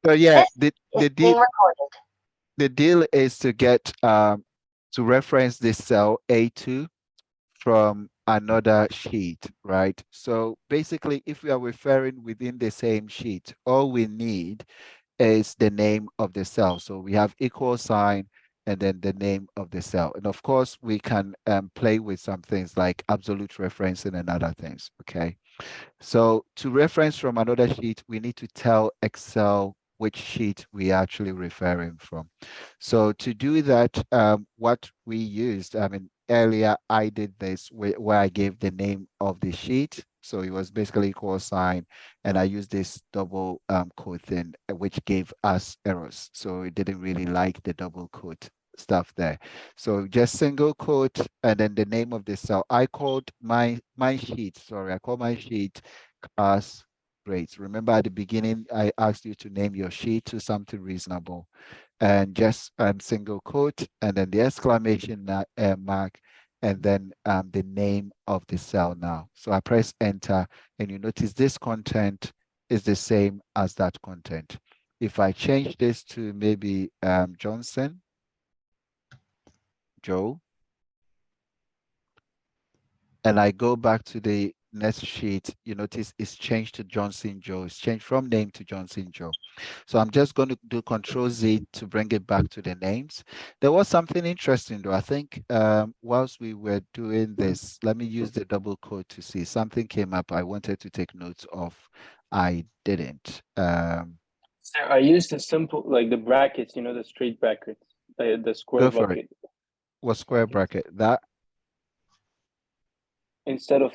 So yeah, This is the deal being recorded. the deal is to get to reference this cell A2 from another sheet, right? So basically, if we are referring within the same sheet, all we need is the name of the cell. So we have equal sign and then the name of the cell. And of course, we can play with some things like absolute referencing and other things, okay? So to reference from another sheet, we need to tell Excel which sheet we are actually referring from. So to do that, what we used, I mean, earlier I did this where I gave the name of the sheet. So it was basically equal sign, and I used this double quote thing, which gave us errors. So it didn't really like the double quote stuff there. So just single quote and then the name of the cell. I called my sheet, sorry, I called my sheet class grades. Remember at the beginning, I asked you to name your sheet to something reasonable and just single quote and then the exclamation mark and then the name of the cell now. So I press enter and you notice this content is the same as that content. If I change this to maybe Johnson, Joe, and I go back to the next sheet, you notice it's changed to Johnson Joe. It's changed from name to Johnson Joe. So I'm just going to do Control Z to bring it back to the names. There was something interesting though. I think whilst we were doing this, let me use the double quote to see something came up I wanted to take notes of. I didn't. So I used the simple, like the brackets, you know, the straight brackets, the square Go for it. bucket What square brackets bracket? That instead of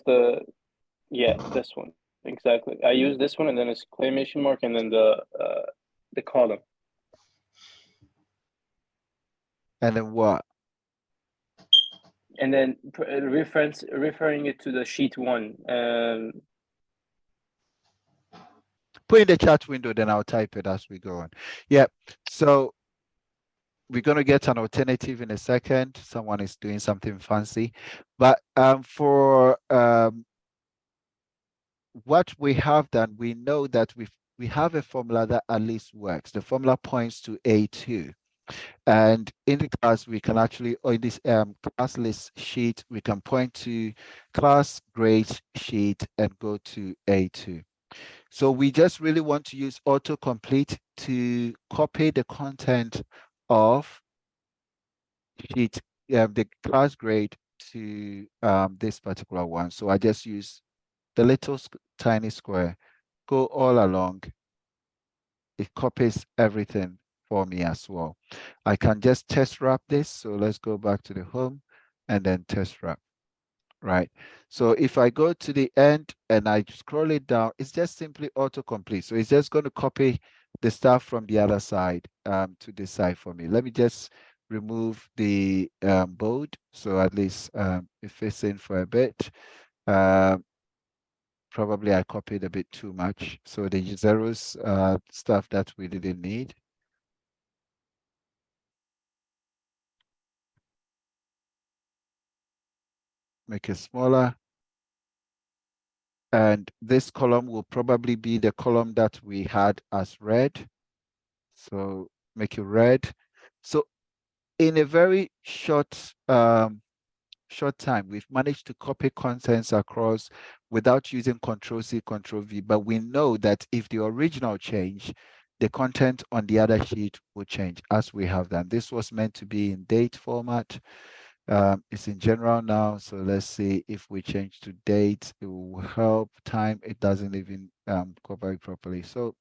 yeah, this one exactly. I use this one and then exclamation mark and then the column. and then what? And then referring it to the sheet one. Put in the chat window, then I'll type it as we go on. Yeah. So we're going to get an alternative in a second. Someone is doing something fancy. But for what we have done, we know that we have a formula that at least works. The formula points to A2. And in the class, we can actually, or in this class list sheet, we can point to class grade sheet and go to A2. So we just really want to use autocomplete to copy the content of sheet, the class grade to this particular one. So I just use the little tiny square, go all along. It copies everything for me as well. I can just test wrap this. So let's go back to the home and then test wrap, right? So if I go to the end and I scroll it down, it's just simply autocomplete. So it's just going to copy the stuff from the other side to this side for me. Let me just remove the bold. So at least it fits in for a bit. Probably I copied a bit too much. So the zeros stuff that we didn't need. Make it smaller. And this column will probably be the column that we had as red. So make it red. So in a very short time, we've managed to copy contents across without using Control C, Control V. But we know that if the original change, the content on the other sheet will change as we have done. This was meant to be in date format. It's in general now. So let's see if we change to date, it will help. Time, it doesn't even cover it properly. So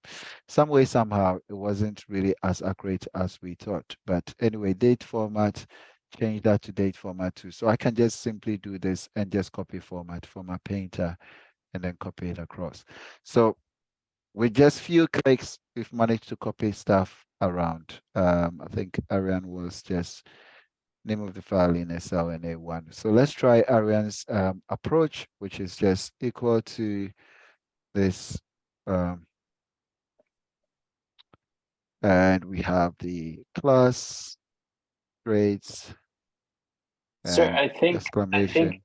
some way, somehow, it wasn't really as accurate as we thought. But anyway, date format, change that to date format too. So I can just simply do this and just copy format from my painter and then copy it across. So with just few clicks, we've managed to copy stuff around. I think Ariane was just name of the file in SLNA1. So let's try Ariane's approach, which is just equal to this. And we have the class grades Sir, and exclamation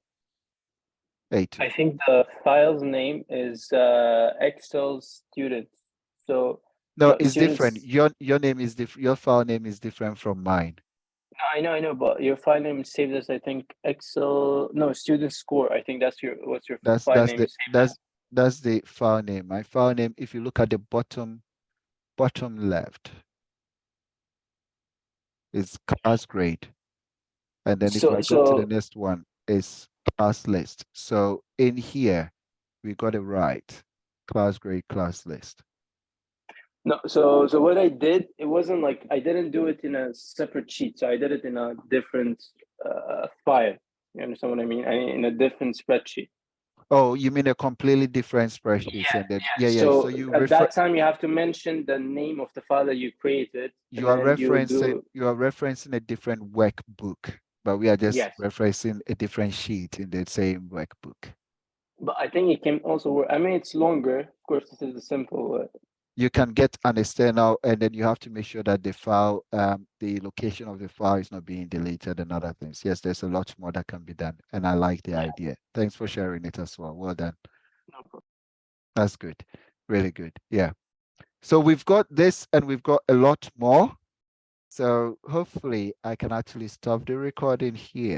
A2. I think the file's name is Excel student. So No, No, it's different. students. Your name is different. Your file name is different from mine. I know, but your file name is saved as I think Excel. No, student score. I think that's your what's your That's file that's name the saved that's as. that's the file name. My file name, if you look at the bottom left, is class grade. And then if So I go to the so next one, is class list. So in here, we got it right. Class grade, class list. no, so what I did, it wasn't like I didn't do it in a separate sheet. So I did it in a different file. You understand what I mean? In a different spreadsheet. Oh, you mean a completely different spreadsheet? And then, yeah. So So you at refer, that time, you have to mention the name of the file that you created, and then you do you are referencing a different workbook, but we are just yes. referencing a different sheet in the same workbook. But I think it can also work. I mean, it's longer. Of course, this is the simple. You can get an external, and then you have to make sure that the file, the location of the file is not being deleted and other things. Yes, there's a lot more that can be done, and I like the idea. Thanks for sharing it as well. Well done. No problem. That's good. Really good. Yeah. So we've got this, and we've got a lot more. So hopefully I can actually stop the recording here.